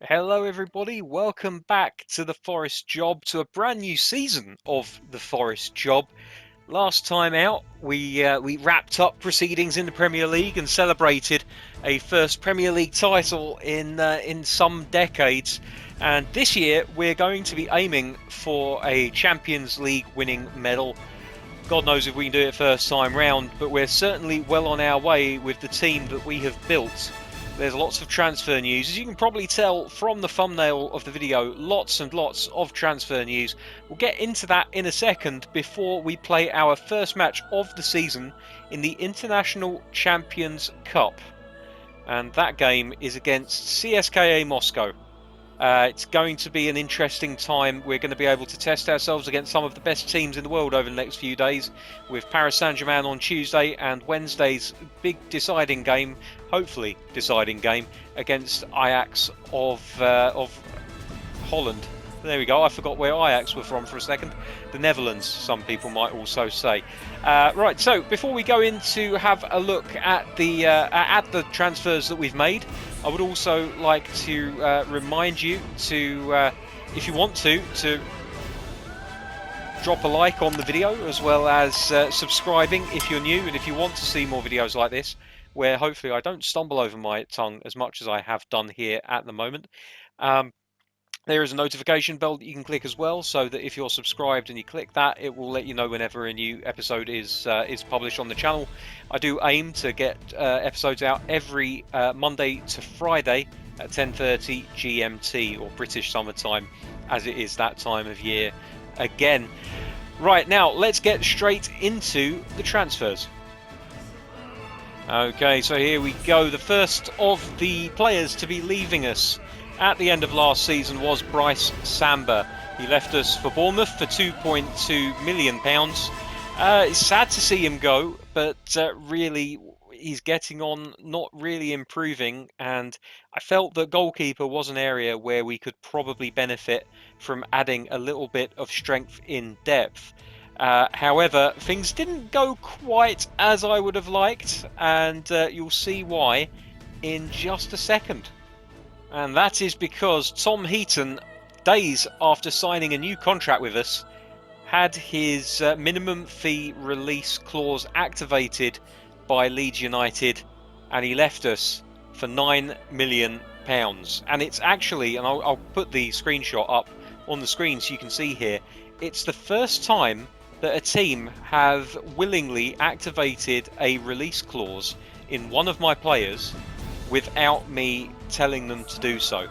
Hello, everybody. Welcome back to the Forest Job, to a brand new season of the Forest Job. Last time out, we wrapped up proceedings in the Premier League and celebrated a first Premier League title in some decades. And this year, we're going to be aiming for a Champions League winning medal. God knows if we can do it first time round, but we're certainly well on our way with the team that we have built. There's lots of transfer news. As you can probably tell from the thumbnail of the video, lots and lots of transfer news. We'll get into that in a second before we play our first match of the season in the International Champions Cup. And that game is against CSKA Moscow. It's going to be an interesting time. We're going to be able to test ourselves against some of the best teams in the world over the next few days, with Paris Saint-Germain on Tuesday and Wednesday's big deciding game, hopefully deciding game, against Ajax of Holland. There we go. I forgot where Ajax were from for a second. The Netherlands, some people might also say. Right. So before we go in to have a look at the transfers that we've made, I would also like to remind you to, if you want to drop a like on the video, as well as subscribing if you're new and if you want to see more videos like this, where hopefully I don't stumble over my tongue as much as I have done here at the moment. There is a notification bell that you can click as well, so that if you're subscribed and you click that, it will let you know whenever a new episode is published on the channel. I do aim to get episodes out every Monday to Friday at 10:30 GMT, or British Summer Time, as it is that time of year again. Right, now let's get straight into the transfers. Okay, so here we go. The first of the players to be leaving us at the end of last season was Bryce Samba. He left us for Bournemouth for £2.2 million. It's sad to see him go, but really he's getting on, not really improving, and I felt that goalkeeper was an area where we could probably benefit from adding a little bit of strength in depth. However, things didn't go quite as I would have liked, and you'll see why in just a second. And that is because Tom Heaton, days after signing a new contract with us, had his minimum fee release clause activated by Leeds United, and he left us for £9 million. And it's actually, and I'll put the screenshot up on the screen so you can see here, it's the first time that a team have willingly activated a release clause in one of my players without me telling them to do so.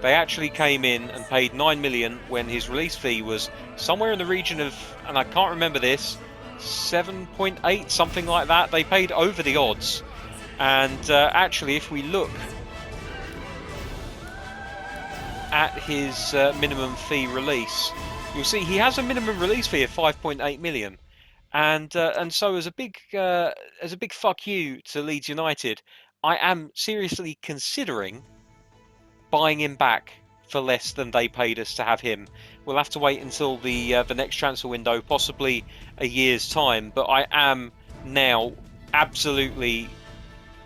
They actually came in and paid $9 million when his release fee was somewhere in the region of, and I can't remember this, 7.8, something like that. They paid over the odds. And actually, if we look at his minimum fee release, you'll see he has a minimum release fee of 5.8 million. And so as a big fuck you to Leeds United, I am seriously considering buying him back for less than they paid us to have him. We'll have to wait until the next transfer window, possibly a year's time. But I am now absolutely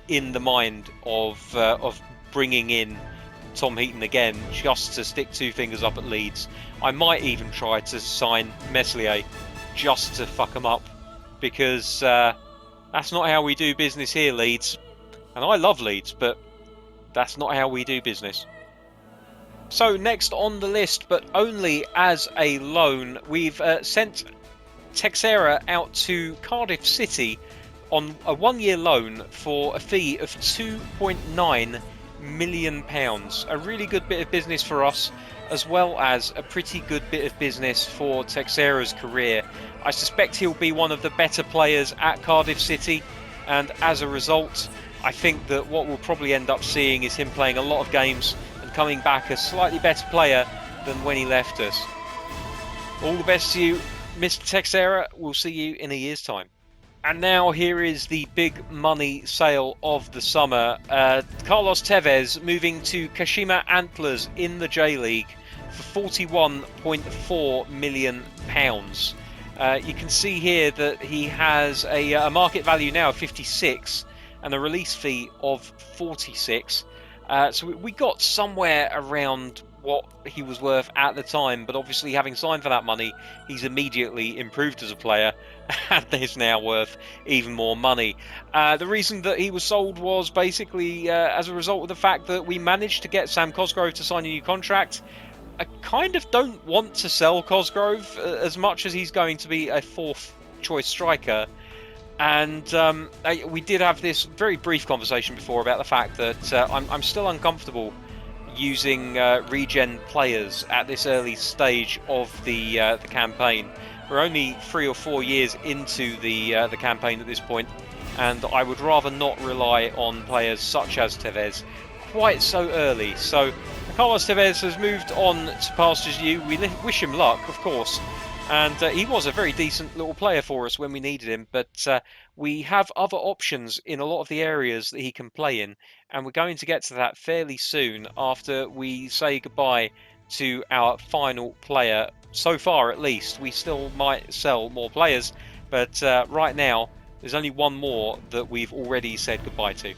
in the mind of bringing in Tom Heaton again, just to stick two fingers up at Leeds. I might even try to sign Meslier just to fuck him up, because that's not how we do business here, Leeds. And I love Leeds, but that's not how we do business. So next on the list, but only as a loan, we've sent Teixeira out to Cardiff City on a one-year loan for a fee of £2.9 million. A really good bit of business for us, as well as a pretty good bit of business for Teixeira's career. I suspect he'll be one of the better players at Cardiff City, and as a result, I think that what we'll probably end up seeing is him playing a lot of games and coming back a slightly better player than when he left us. All the best to you, Mr. Teixeira. We'll see you in a year's time. And now here is the big money sale of the summer. Carlos Tevez moving to Kashima Antlers in the J-League for £41.4 million. You can see here that he has a market value now of 56 and a release fee of 46. So we got somewhere around what he was worth at the time, but obviously having signed for that money, he's immediately improved as a player and is now worth even more money. The reason that he was sold was basically as a result of the fact that we managed to get Sam Cosgrove to sign a new contract. I kind of don't want to sell Cosgrove as much as he's going to be a fourth choice striker. And we did have this very brief conversation before about the fact that I'm still uncomfortable using regen players at this early stage of the campaign. We're only 3 or 4 years into the campaign at this point, and I would rather not rely on players such as Tevez quite so early. So Carlos Tevez has moved on to pastures new. We wish him luck, of course. And he was a very decent little player for us when we needed him, but we have other options in a lot of the areas that he can play in, and we're going to get to that fairly soon after we say goodbye to our final player. So far, at least, we still might sell more players, but right now, there's only one more that we've already said goodbye to.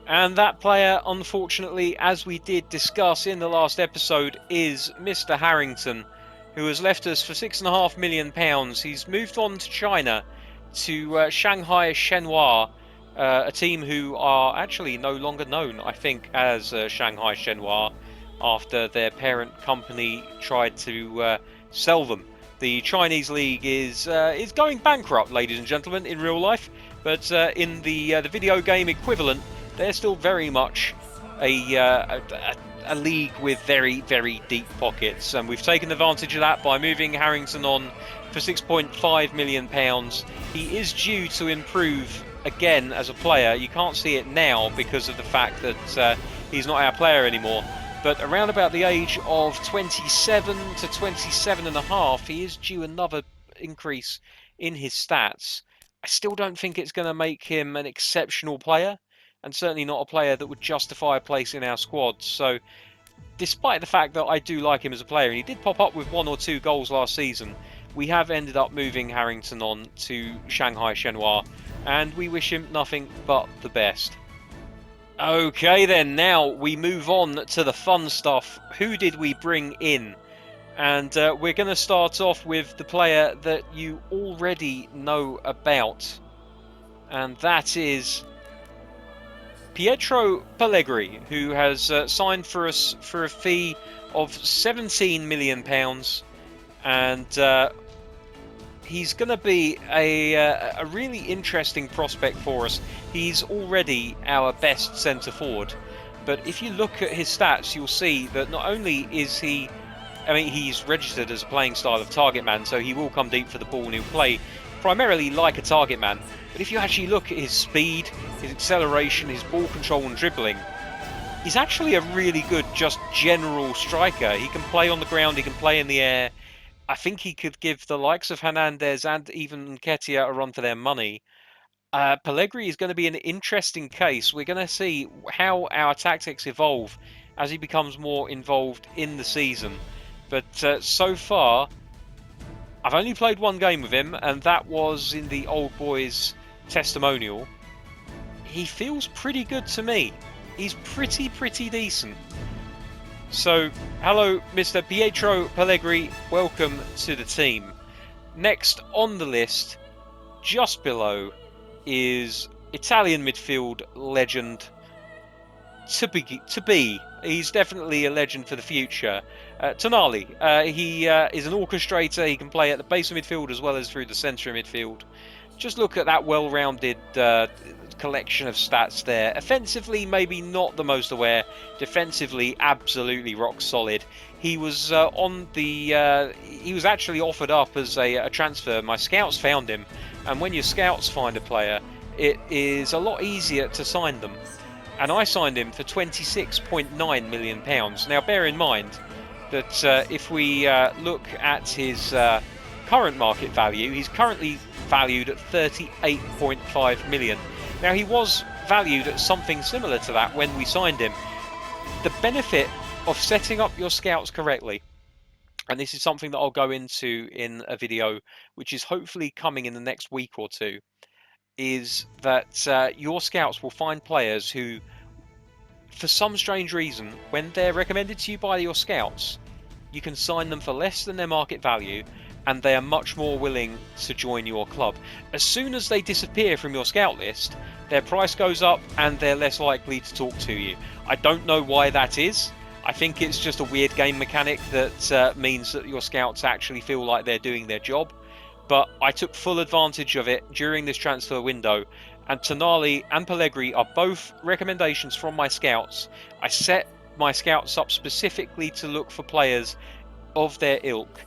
And that player, unfortunately, as we did discuss in the last episode, is Mr. Harrington, who has left us for £6.5 million. He's moved on to China, to Shanghai Shenhua, a team who are actually no longer known, I think, as Shanghai Shenhua, after their parent company tried to sell them. The Chinese league is going bankrupt, ladies and gentlemen, in real life, but in the video game equivalent, they're still very much a league with very, very deep pockets, and we've taken advantage of that by moving Harrington on for £6.5 million. He is due to improve again as a player. You can't see it now because of the fact that he's not our player anymore, but around about the age of 27 to 27 and a half, he is due another increase in his stats. I still don't think it's going to make him an exceptional player, and certainly not a player that would justify a place in our squad. So despite the fact that I do like him as a player, and he did pop up with 1 or 2 goals last season, we have ended up moving Harrington on to Shanghai Shenhua, and we wish him nothing but the best. Okay then, now we move on to the fun stuff. Who did we bring in? And we're going to start off with the player that you already know about, and that is Pietro Pellegrini, who has signed for us for a fee of £17 million, and he's going to be a really interesting prospect for us. He's already our best centre forward, but if you look at his stats, you'll see that not only is he, I mean, he's registered as a playing style of target man, so he will come deep for the ball and he'll play primarily like a target man. But if you actually look at his speed, his acceleration, his ball control and dribbling, he's actually a really good just general striker. He can play on the ground, he can play in the air. I think he could give the likes of Hernandez and even Nketiah a run for their money. Pellegrini is going to be an interesting case. We're going to see how our tactics evolve as he becomes more involved in the season. But so far, I've only played one game with him, and that was in the Old Boys testimonial. He feels pretty good to me. He's pretty decent. So, hello, Mr. Pietro Pellegrini. Welcome to the team. Next on the list, just below, is Italian midfield legend to be. He's definitely a legend for the future. Tonali. He is an orchestrator. He can play at the base of midfield as well as through the centre of midfield. Just look at that well-rounded collection of stats there. Offensively, maybe not the most aware. Defensively, absolutely rock solid. He was he was actually offered up as a transfer. My scouts found him, and when your scouts find a player, it is a lot easier to sign them. And I signed him for £26.9 million. Now, bear in mind that if we look at his current market value, he's currently valued at £38.5 million. Now, he was valued at something similar to that when we signed him. The benefit of setting up your scouts correctly, and this is something that I'll go into in a video which is hopefully coming in the next week or two, is that your scouts will find players who for some strange reason, when they're recommended to you by your scouts, you can sign them for less than their market value, and they are much more willing to join your club. As soon as they disappear from your scout list, their price goes up and they're less likely to talk to you. I don't know why that is. I think it's just a weird game mechanic that means that your scouts actually feel like they're doing their job. But I took full advantage of it during this transfer window, and Tonali and Pellegrini are both recommendations from my scouts. I set my scouts up specifically to look for players of their ilk,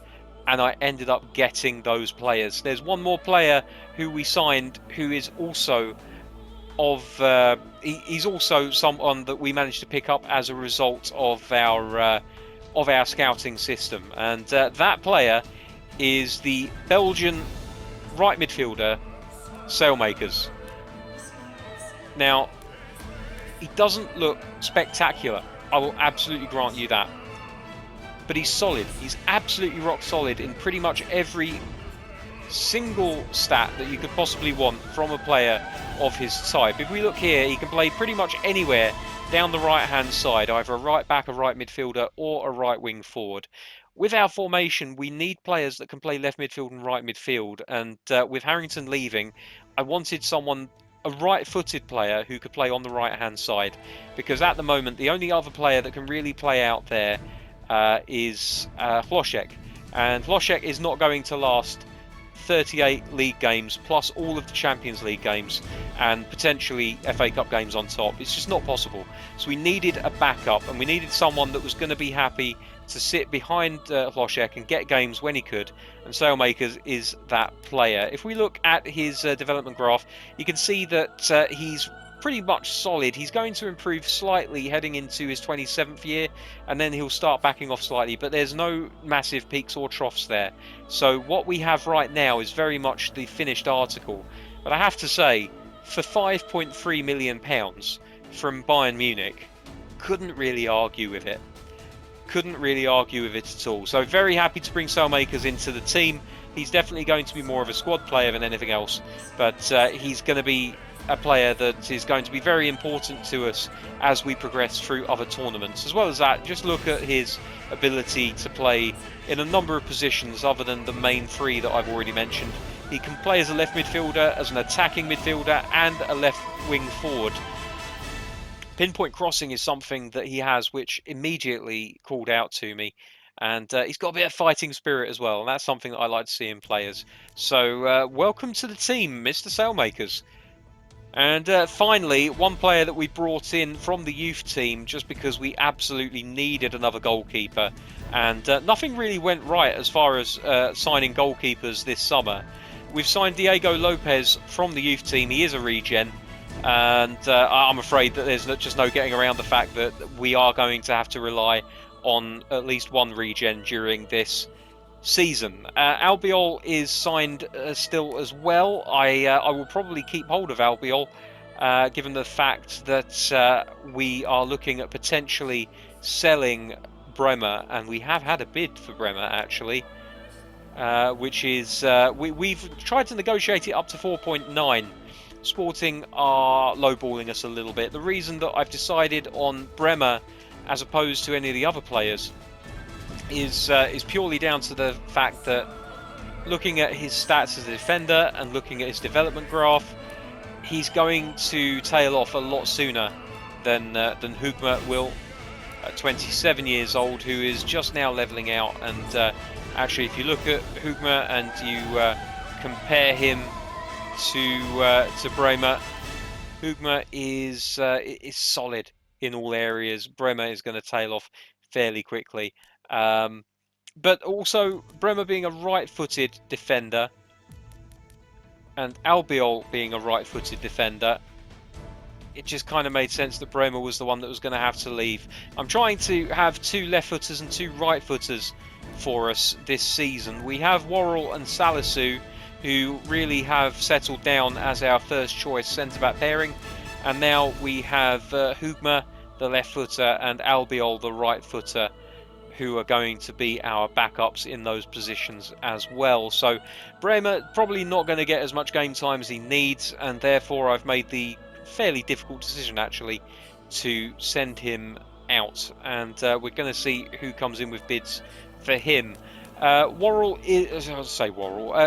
and I ended up getting those players. There's one more player who we signed who is also he's also someone that we managed to pick up as a result of our scouting system, and that player is the Belgian right midfielder Sailmakers. Now, he doesn't look spectacular, I will absolutely grant you that, but he's solid. He's absolutely rock solid in pretty much every single stat that you could possibly want from a player of his type. If we look here, he can play pretty much anywhere down the right hand side, either a right back, a right midfielder, or a right wing forward. With our formation, we need players that can play left midfield and right midfield, and with Harrington leaving, I wanted someone, a right-footed player who could play on the right-hand side, because at the moment the only other player that can really play out there is Hlošek, and Hlošek is not going to last 38 league games plus all of the Champions League games and potentially FA Cup games on top. It's just not possible. So we needed a backup, and we needed someone that was going to be happy to sit behind Hlošek and get games when he could, and Sailmakers is that player. If we look at his development graph, you can see that he's pretty much solid. He's going to improve slightly heading into his 27th year, and then he'll start backing off slightly, but there's no massive peaks or troughs there. So what we have right now is very much the finished article. But I have to say, for £5.3 million from Bayern Munich, couldn't really argue with it. Couldn't really argue with it at all. So very happy to bring Sailmakers into the team. He's definitely going to be more of a squad player than anything else, but he's going to be a player that is going to be very important to us as we progress through other tournaments. As well as that, just look at his ability to play in a number of positions other than the main three that I've already mentioned. He can play as a left midfielder, as an attacking midfielder, and a left wing forward. Pinpoint crossing is something that he has, which immediately called out to me. And he's got a bit of fighting spirit as well, and that's something that I like to see in players. So welcome to the team, Mr. Sailmakers. And finally, one player that we brought in from the youth team just because we absolutely needed another goalkeeper. And nothing really went right as far as signing goalkeepers this summer. We've signed Diego Lopez from the youth team. He is a regen. And I'm afraid that there's just no getting around the fact that we are going to have to rely on at least one regen during this season. Albiol is signed still as well. I will probably keep hold of Albiol given the fact that we are looking at potentially selling Bremer, and we have had a bid for Bremer actually, which is we've tried to negotiate it up to 4.9. Sporting are lowballing us a little bit. The reason that I've decided on Bremer as opposed to any of the other players is purely down to the fact that looking at his stats as a defender and looking at his development graph, he's going to tail off a lot sooner than Hugma will, at 27 years old, who is just now leveling out. And actually, if you look at Hugma and you compare him to Bremer, Hugma is solid in all areas. Bremer is going to tail off fairly quickly. But also, Bremer being a right-footed defender and Albiol being a right-footed defender, it just kind of made sense that Bremer was the one that was going to have to leave. I'm trying to have two left-footers and two right-footers for us this season. We have Worrell and Salisu, who really have settled down as our first choice centre-back pairing, and now we have Hugma, the left-footer, and Albiol, the right-footer, who are going to be our backups in those positions as well. So Bremer probably not going to get as much game time as he needs, and therefore I've made the fairly difficult decision actually to send him out, and we're going to see who comes in with bids for him. Worrell is,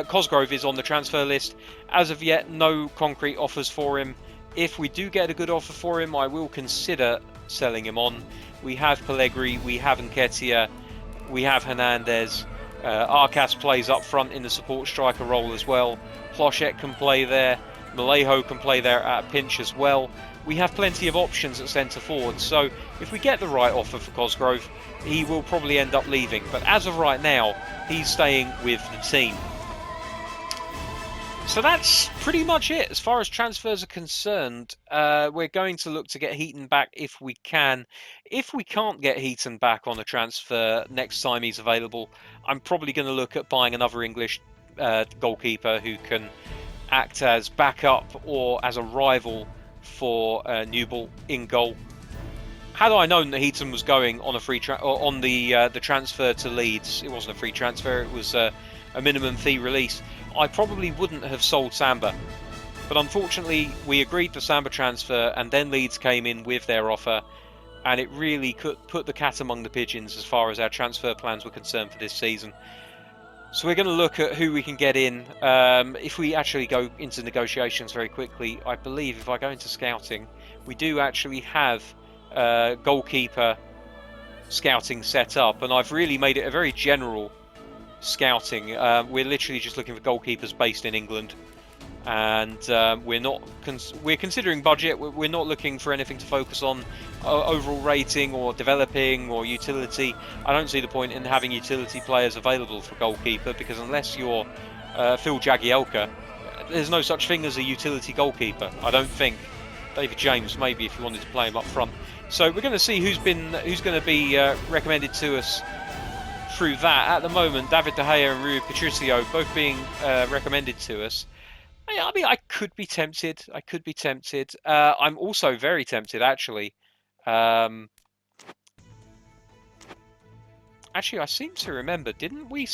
Cosgrove is on the transfer list. As of yet, no concrete offers for him. If we do get a good offer for him, I will consider selling him on. We have Pellegrini, we have Nketiah, we have Hernandez. Arcas plays up front in the support striker role as well. Ploshek can play there. Malejo can play there at a pinch as well. We have plenty of options at centre forward, so if we get the right offer for Cosgrove, he will probably end up leaving. But as of right now, he's staying with the team. So that's pretty much it as far as transfers are concerned. We're going to look to get Heaton back if we can. If we can't get Heaton back on a transfer next time he's available, I'm probably going to look at buying another English goalkeeper who can act as backup or as a rival for Newball in goal. Had I known that Heaton was going on a free on the transfer to Leeds, it wasn't a free transfer, it was a minimum fee release, I probably wouldn't have sold Samba. But unfortunately, we agreed the Samba transfer, and then Leeds came in with their offer, and it really could put the cat among the pigeons as far as our transfer plans were concerned for this season. So we're going to look at who we can get in. If we actually go into negotiations very quickly, I believe if I go into scouting, we do actually have goalkeeper scouting set up, and I've really made it a very general scouting. We're literally just looking for goalkeepers based in England, and we're considering budget. We're not looking for anything to focus on overall rating or developing or utility. I don't see the point in having utility players available for goalkeeper, because unless you're Phil Jagielka, there's no such thing as a utility goalkeeper, I don't think. David James maybe, if you wanted to play him up front. So we're going to see who's going to be recommended to us through that. At the moment, David De Gea and Rui Patricio both being recommended to us. I mean, I could be tempted. I'm also very tempted, actually. Actually, I seem to remember, didn't we?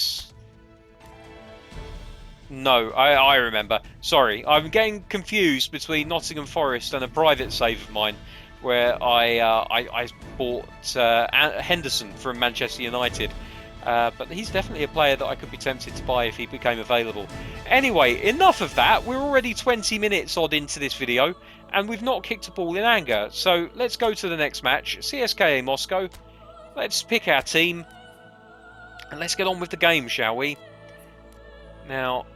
No, I remember. Sorry, I'm getting confused between Nottingham Forest and a private save of mine, where I bought Henderson from Manchester United. But he's definitely a player that I could be tempted to buy if he became available. Anyway, enough of that. We're already 20 minutes odd into this video, and we've not kicked a ball in anger. So let's go to the next match. CSKA Moscow. Let's pick our team, and let's get on with the game, shall we? Now,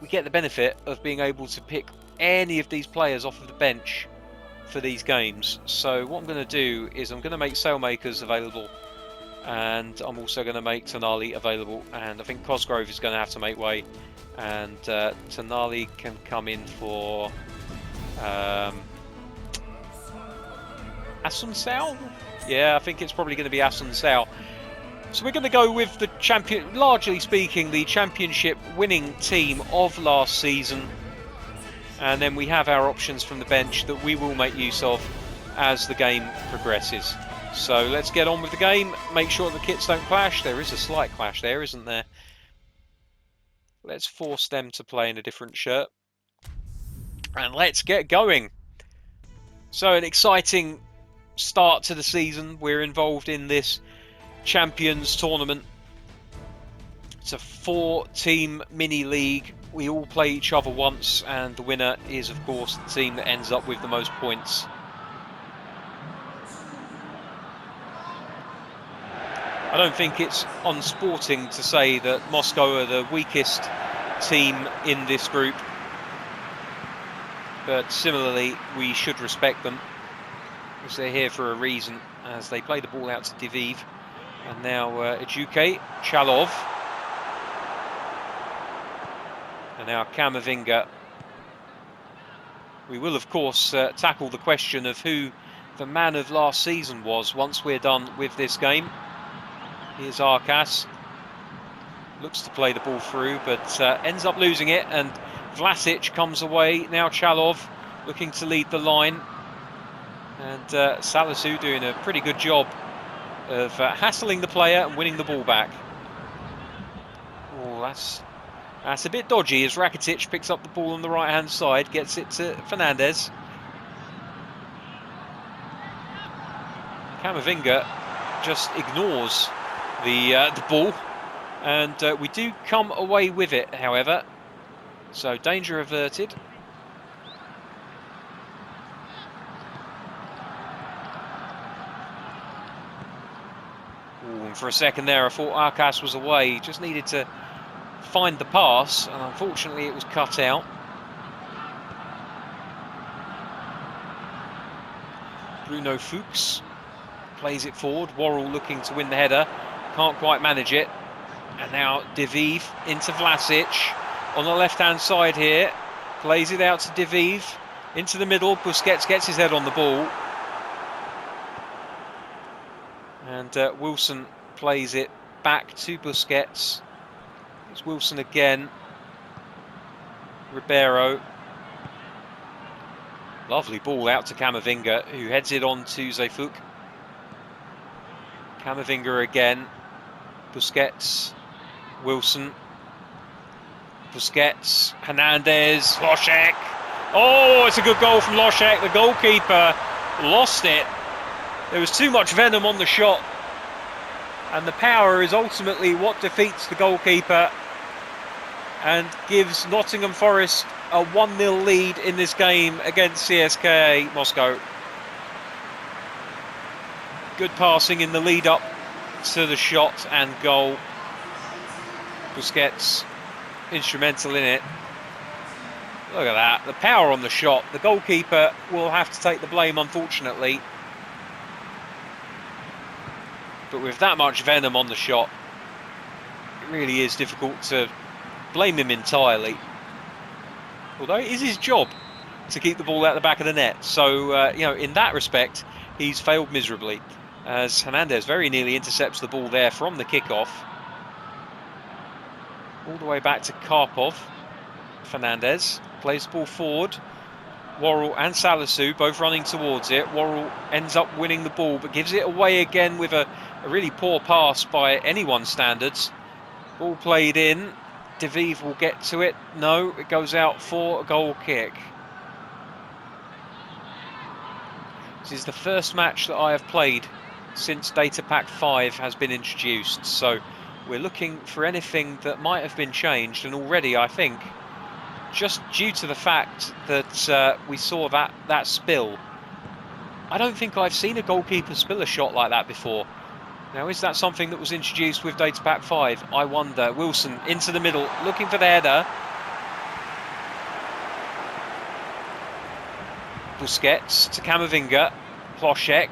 we get the benefit of being able to pick any of these players off of the bench for these games. So what I'm going to do is I'm going to make Sailmakers available, and I'm also going to make Tonali available, and I think Cosgrove is going to have to make way, and Tonali can come in for Asuncao? Yeah, I think it's probably going to be Asuncao. So we're going to go with the champion, largely speaking, the championship winning team of last season. And then we have our options from the bench that we will make use of as the game progresses. So let's get on with the game. Make sure the kits don't clash. There is a slight clash there, isn't there? Let's force them to play in a different shirt. And let's get going. So an exciting start to the season. We're involved in this Champions tournament. It's a 4-team mini league. We all play each other once, and the winner is, of course, the team that ends up with the most points. I don't think it's unsporting to say that Moscow are the weakest team in this group, but similarly, we should respect them, because they're here for a reason, as they play the ball out to Tevez. And now Ejuke, Chalov, and now Kamavinga. We will, of course, tackle the question of who the man of last season was once we're done with this game. Here's Arcas. Looks to play the ball through, but ends up losing it, and Vlasic comes away. Now Chalov looking to lead the line, and Salisu doing a pretty good job of hassling the player and winning the ball back. Oh, that's a bit dodgy as Rakitic picks up the ball on the right hand side, gets it to Fernandez. Camavinga just ignores the ball, and we do come away with it, however. So danger averted. Ooh, and for a second there, I thought Arcas was away. He just needed to find the pass, and unfortunately, it was cut out. Bruno Fuchs plays it forward. Worrell looking to win the header, can't quite manage it. And now Tevez into Vlasic on the left-hand side here. Plays it out to Tevez into the middle. Busquets gets his head on the ball. And Wilson plays it back to Busquets. It's Wilson again. Ribeiro. Lovely ball out to Camavinga, who heads it on to Zefouk. Camavinga again. Busquets. Wilson. Busquets. Hernandez. Loschek. Oh, it's a good goal from Loschek. The goalkeeper lost it. There was too much venom on the shot. And the power is ultimately what defeats the goalkeeper and gives Nottingham Forest a 1-0 lead in this game against CSKA Moscow. Good passing in the lead up to the shot and goal. Busquets instrumental in it. Look at that, the power on the shot. The goalkeeper will have to take the blame, unfortunately. But with that much venom on the shot, it really is difficult to blame him entirely. Although it is his job to keep the ball out the back of the net. So, you know, in that respect, he's failed miserably. As Hernandez very nearly intercepts the ball there from the kickoff. All the way back to Karpov. Fernandez plays the ball forward. Worrell and Salisu both running towards it. Worrell ends up winning the ball, but gives it away again with a really poor pass by anyone's standards. Ball played in. Tevez will get to it. No, it goes out for a goal kick. This is the first match that I have played since Data Pack 5 has been introduced. So we're looking for anything that might have been changed. And already, I think, just due to the fact that we saw that spill, I don't think I've seen a goalkeeper spill a shot like that before. Now, is that something that was introduced with Data Pack 5? I wonder. Wilson into the middle, looking for the header. Busquets to Camavinga. Ploshek.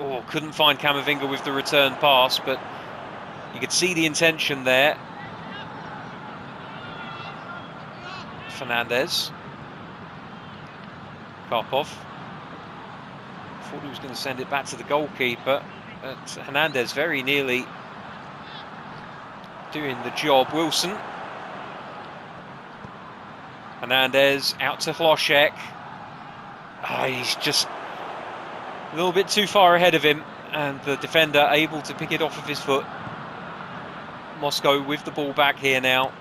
Oh, couldn't find Camavinga with the return pass, but you could see the intention there. Fernandez. Karpov. Thought he was going to send it back to the goalkeeper. But Hernandez very nearly doing the job. Wilson. Hernandez out to Hloshek. Oh, he's just a little bit too far ahead of him, and the defender able to pick it off of his foot. Moscow with the ball back here now,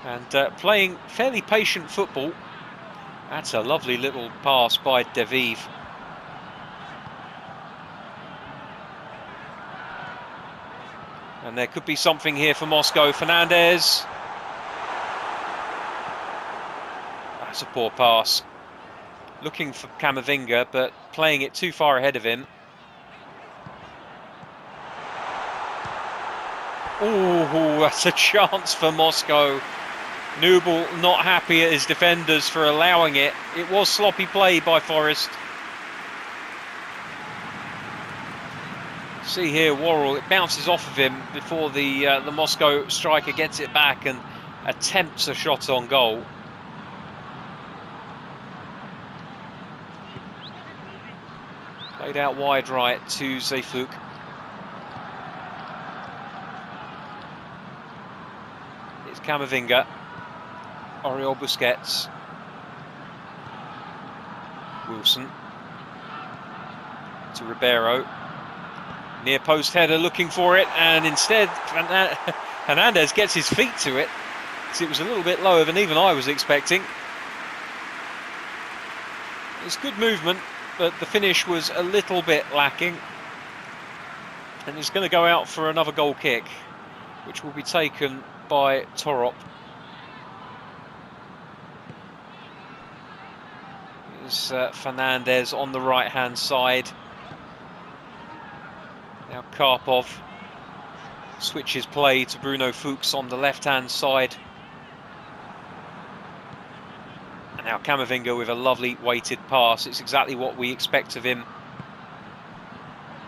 and playing fairly patient football. That's a lovely little pass by Tevez. And there could be something here for Moscow. Fernandez. That's a poor pass. Looking for Camavinga, but playing it too far ahead of him. Oh, that's a chance for Moscow. Nubel not happy at his defenders for allowing it. It was sloppy play by Forest. See here, Worrell, it bounces off of him before the Moscow striker gets it back and attempts a shot on goal. Played out wide right to Zefouk. It's Camavinga. Oriol Busquets. Wilson. To Ribeiro. Near post header looking for it, and instead Hernandez gets his feet to it. So it was a little bit lower than even I was expecting. It's good movement, but the finish was a little bit lacking. And he's going to go out for another goal kick, which will be taken by Torop. Here's Fernandez on the right-hand side. Now Karpov switches play to Bruno Fuchs on the left-hand side. And now Camavinga with a lovely weighted pass. It's exactly what we expect of him.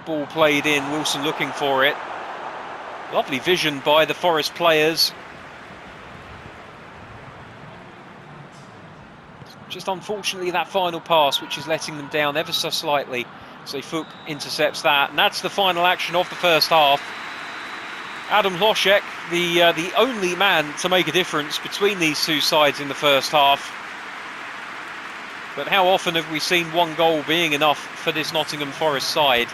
Ball played in, Wilson looking for it. Lovely vision by the Forest players. Just unfortunately that final pass which is letting them down ever so slightly. So Fuchs intercepts that, and that's the final action of the first half. Adam Hlošek, the only man to make a difference between these two sides in the first half. But how often have we seen one goal being enough for this Nottingham Forest side?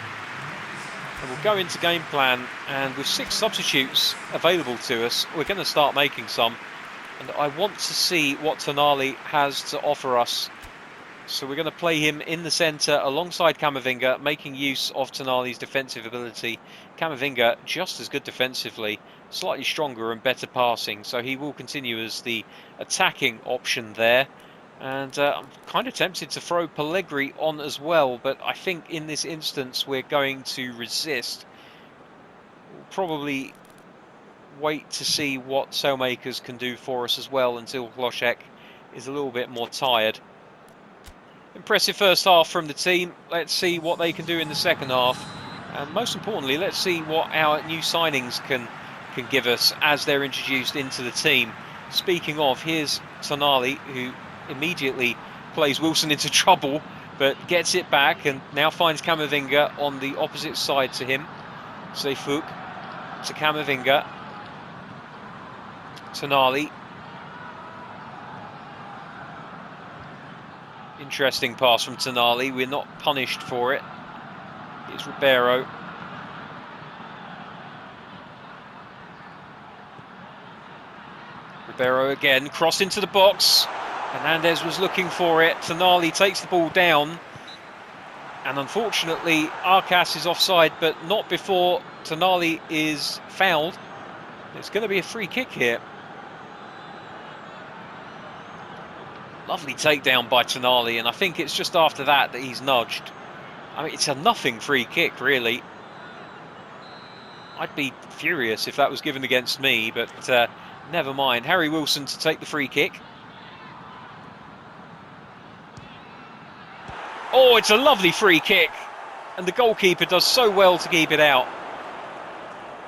And we'll go into game plan, and with 6 substitutes available to us, we're going to start making some. And I want to see what Tonali has to offer us. So we're going to play him in the centre alongside Camavinga, making use of Tonali's defensive ability. Camavinga just as good defensively, slightly stronger and better passing, so he will continue as the attacking option there. And I'm kind of tempted to throw Pellegrini on as well, but I think in this instance we're going to resist. We'll probably wait to see what Sailmakers can do for us as well until Hlošek is a little bit more tired. Impressive first half from the team. Let's see what they can do in the second half. And most importantly, let's see what our new signings can give us as they're introduced into the team. Speaking of, here's Tonali, who immediately plays Wilson into trouble, but gets it back and now finds Camavinga on the opposite side to him. Fuchs to Camavinga. Tonali. Interesting pass from Tonali. We're not punished for it. It's Ribeiro. Ribeiro again, cross into the box. Hernandez was looking for it. Tonali takes the ball down. And unfortunately, Arcas is offside, but not before Tonali is fouled. It's going to be a free kick here. Lovely takedown by Tonali, and I think it's just after that he's nudged. I mean, it's a nothing free kick, really. I'd be furious if that was given against me, but never mind. Harry Wilson to take the free kick. Oh, it's a lovely free kick, and the goalkeeper does so well to keep it out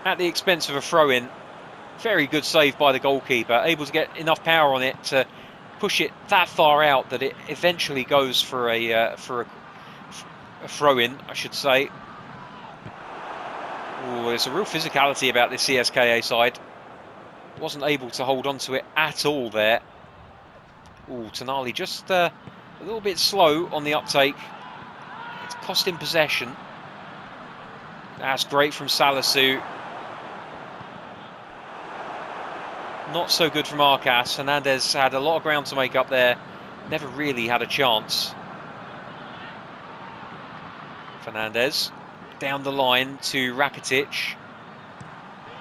at the expense of a throw-in. Very good save by the goalkeeper, able to get enough power on it to push it that far out that it eventually goes for a throw-in, I should say. Ooh, there's a real physicality about this CSKA side. Wasn't able to hold on to it at all there. Ooh, Tonali just a little bit slow on the uptake. It's cost him possession. That's great from Salisu. Not so good from Arcas. Hernandez had a lot of ground to make up there. Never really had a chance. Fernandez down the line to Rakitic.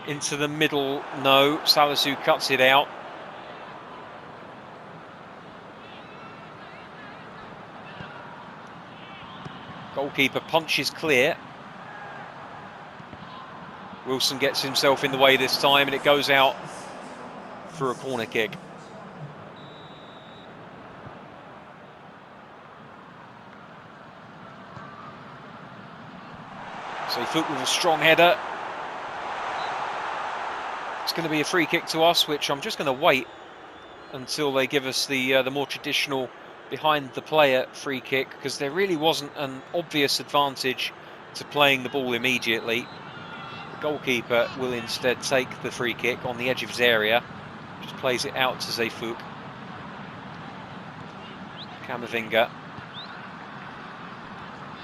Into the middle, no. Salisu cuts it out. Goalkeeper punches clear. Wilson gets himself in the way this time, and it goes out for a corner kick. So Fuchs with a strong header. It's going to be a free kick to us, which I'm just going to wait until they give us the more traditional behind the player free kick, because there really wasn't an obvious advantage to playing the ball immediately. The goalkeeper will instead take the free kick on the edge of his area. Just plays it out to Fuchs. Camavinga.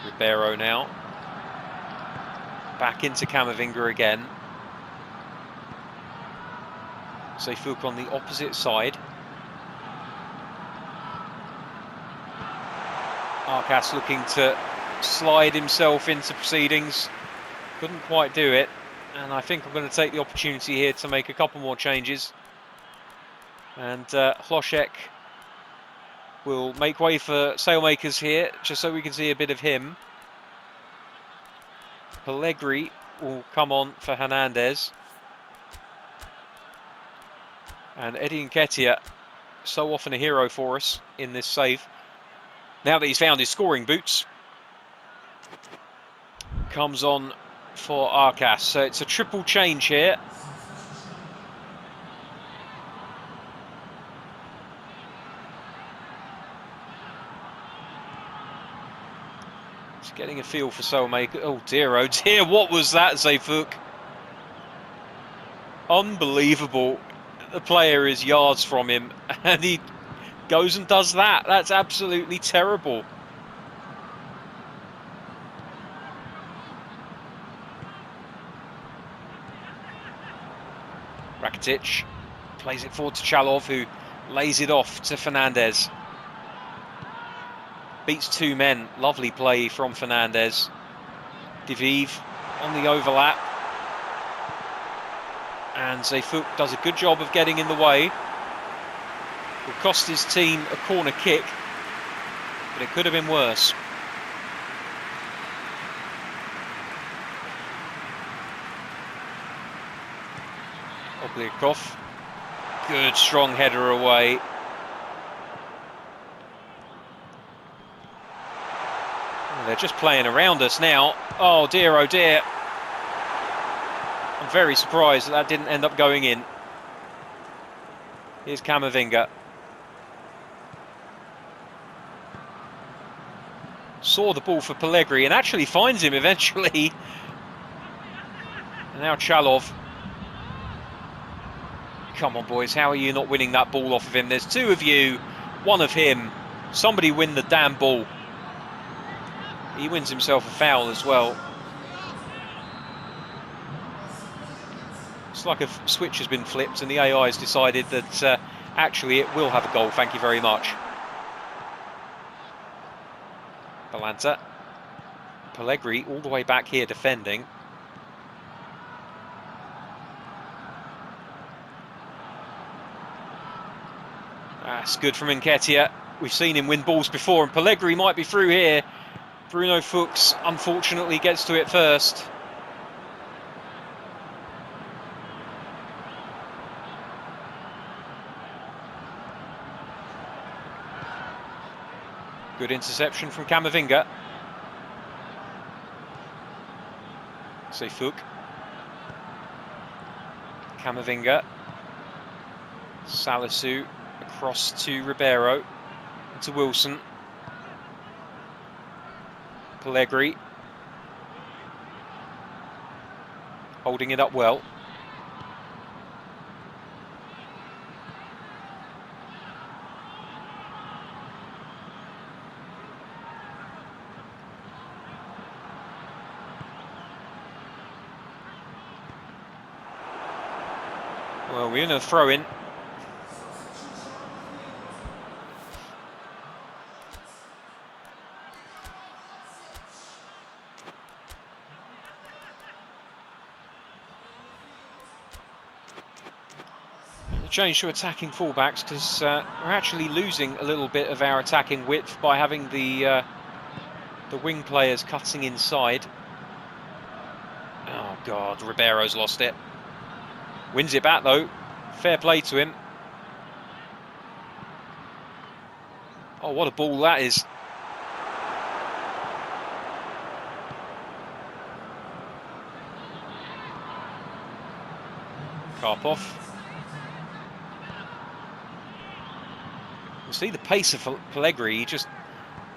Ribeiro now. Back into Camavinga again. Fuchs on the opposite side. Arcas looking to slide himself into proceedings. Couldn't quite do it. And I think I'm going to take the opportunity here to make a couple more changes. And Hlošek will make way for Sailmakers here, just so we can see a bit of him. Pellegrini will come on for Hernandez. And Eddie Nketiah, so often a hero for us in this save. Now that he's found his scoring boots, comes on for Arcas. So it's a triple change here. It's getting a feel for Sailmaker. Oh dear, what was that, Zayfuk? Unbelievable. The player is yards from him, and he goes and does that. That's absolutely terrible. Rakitic plays it forward to Chalov, who lays it off to Fernandez. Beats two men. Lovely play from Fernandez. Tevez on the overlap. And Zayfuk does a good job of getting in the way. Will cost his team a corner kick, but it could have been worse. Obliakov, good strong header away. They're just playing around us now. Oh dear, oh dear. I'm very surprised that didn't end up going in. Here's Camavinga. Saw the ball for Pellegrini and actually finds him eventually. And now Chalov. Come on, boys, how are you not winning that ball off of him? There's two of you, one of him. Somebody win the damn ball. He wins himself a foul as well. It's like a switch has been flipped and the AI has decided that actually it will have a goal, thank you very much. Balanta. Pellegrini all the way back here defending. That's good from Nketiah. We've seen him win balls before, and Pellegrini might be through here. Bruno Fuchs unfortunately gets to it first. Good interception from Camavinga. Zayfuk. Camavinga. Salisu across to Ribeiro. To Wilson. Pellegrini. Holding it up well. Well, we're in a throw-in. Change to attacking fullbacks because we're actually losing a little bit of our attacking width by having the wing players cutting inside. Oh God, Ribeiro's lost it. Wins it back though. Fair play to him. Oh, what a ball that is. Karpov. You see the pace of Pellegrini,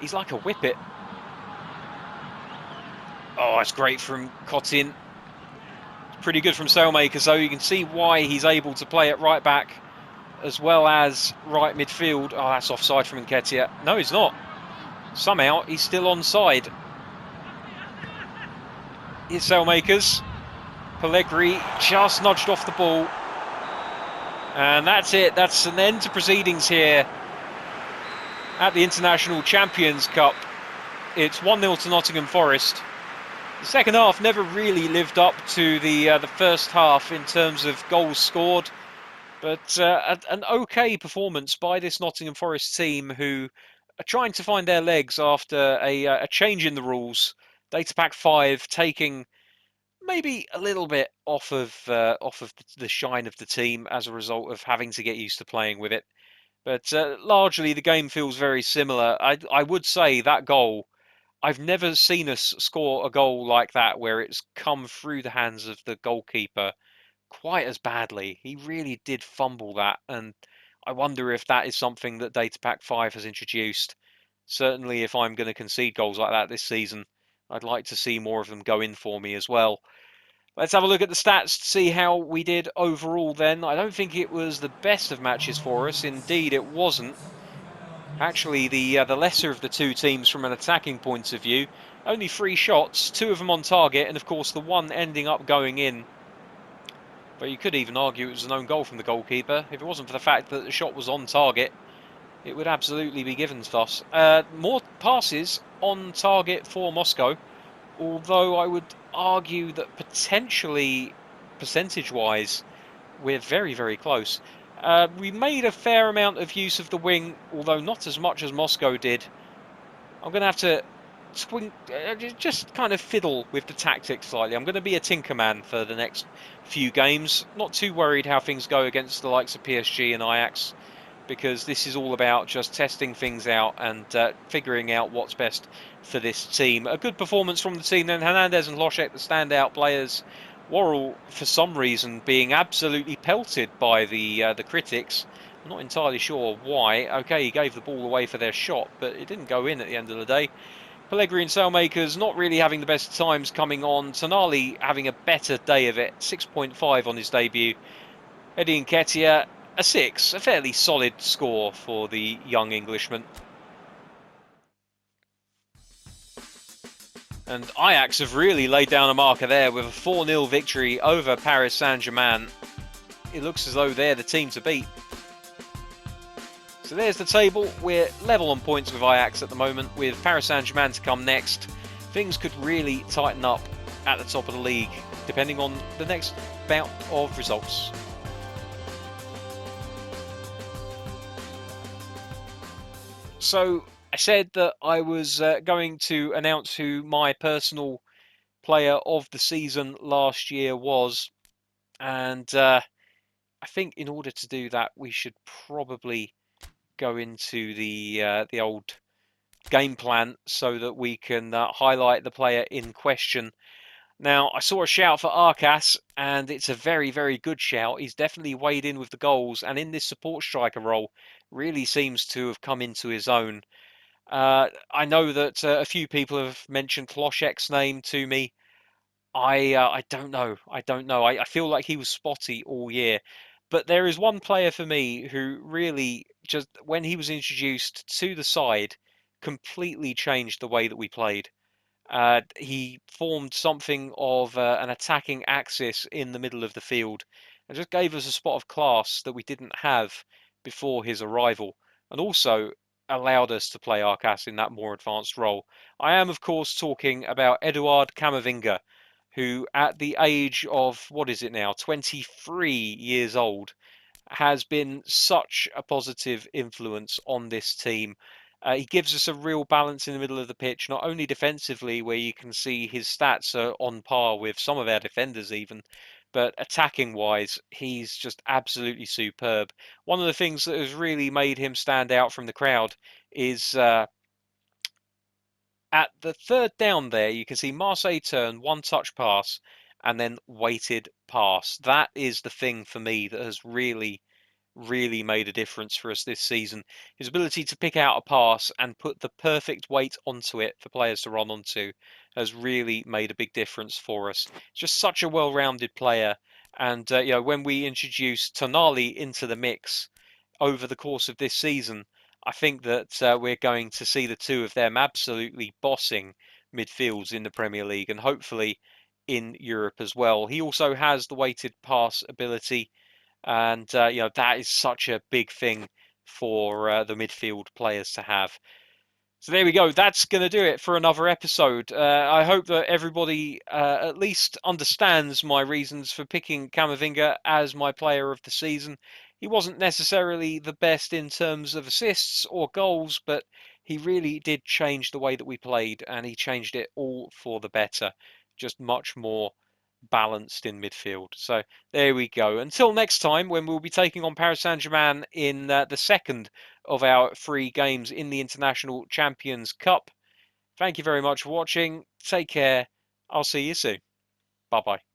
he's like a whippet. Oh, it's great from Kotin. It's pretty good from Sailmaker, so you can see why he's able to play at right back as well as right midfield. Oh, that's offside from Nketiah. No, he's not. Somehow he's still onside. Here's Sailmakers. Pellegrini just nudged off the ball. And that's it. That's an end to proceedings here at the International Champions Cup. It's 1-0 to Nottingham Forest. The second half never really lived up to the first half in terms of goals scored, but an okay performance by this Nottingham Forest team who are trying to find their legs after a change in the rules. Data Pack 5 taking maybe a little bit off of the shine of the team as a result of having to get used to playing with it. But largely the game feels very similar. I would say that goal, I've never seen us score a goal like that where it's come through the hands of the goalkeeper quite as badly. He really did fumble that, and I wonder if that is something that Data Pack 5 has introduced. Certainly, if I'm going to concede goals like that this season, I'd like to see more of them go in for me as well. Let's have a look at the stats to see how we did overall then. I don't think it was the best of matches for us. Indeed, it wasn't. Actually, the lesser of the two teams from an attacking point of view. Only 3 shots, 2 of them on target, and of course the one ending up going in. But you could even argue it was an own goal from the goalkeeper. If it wasn't for the fact that the shot was on target, it would absolutely be given to us. More passes on target for Moscow, although I would argue that potentially, percentage-wise, we're very, very close. We made a fair amount of use of the wing, although not as much as Moscow did. I'm going to have to just kind of fiddle with the tactics slightly. I'm going to be a Tinkerman for the next few games. Not too worried how things go against the likes of PSG and Ajax, because this is all about just testing things out and figuring out what's best for this team. A good performance from the team then. Hernandez and Loschek, the standout players. Worrell, for some reason, being absolutely pelted by the critics. I'm not entirely sure why. Okay, he gave the ball away for their shot, but it didn't go in at the end of the day. Pellegrini and Sailmakers not really having the best times coming on. Tonali having a better day of it. 6.5 on his debut. Eddie Nketiah, a 6. A fairly solid score for the young Englishman. And Ajax have really laid down a marker there with a 4-0 victory over Paris Saint-Germain. It looks as though they're the team to beat. So there's the table. We're level on points with Ajax at the moment, with Paris Saint-Germain to come next. Things could really tighten up at the top of the league, depending on the next bout of results. So I said that I was going to announce who my personal player of the season last year was, and I think in order to do that, we should probably go into the old game plan so that we can highlight the player in question. Now, I saw a shout for Arcas, and it's a very, very good shout. He's definitely weighed in with the goals, and in this support striker role, really seems to have come into his own. I know that a few people have mentioned Kloschek's name to me. I don't know. I don't know. I feel like he was spotty all year. But there is one player for me who really just, when he was introduced to the side, completely changed the way that we played. He formed something of an attacking axis in the middle of the field and just gave us a spot of class that we didn't have before his arrival, and also allowed us to play Arcas in that more advanced role. I am, of course, talking about Eduard Camavinga, who at the age of, what is it now, 23 years old, has been such a positive influence on this team. He gives us a real balance in the middle of the pitch, not only defensively, where you can see his stats are on par with some of our defenders even, but attacking wise, he's just absolutely superb. One of the things that has really made him stand out from the crowd is at the third down there, you can see Marseille turn, one touch pass, and then weighted pass. That is the thing for me that has really made a difference for us this season. His ability to pick out a pass and put the perfect weight onto it for players to run onto has really made a big difference for us. Just such a well-rounded player. And when we introduce Tonali into the mix over the course of this season, I think that we're going to see the two of them absolutely bossing midfields in the Premier League and hopefully in Europe as well. He also has the weighted pass ability, and that is such a big thing for the midfield players to have. So there we go. That's going to do it for another episode. I hope that everybody at least understands my reasons for picking Camavinga as my player of the season. He wasn't necessarily the best in terms of assists or goals, but he really did change the way that we played, and he changed it all for the better. Just much more balanced in midfield. So there we go. Until next time, when we'll be taking on Paris Saint-Germain in the second of our 3 games in the International Champions Cup. Thank you very much for watching. Take care. I'll see you soon. Bye bye.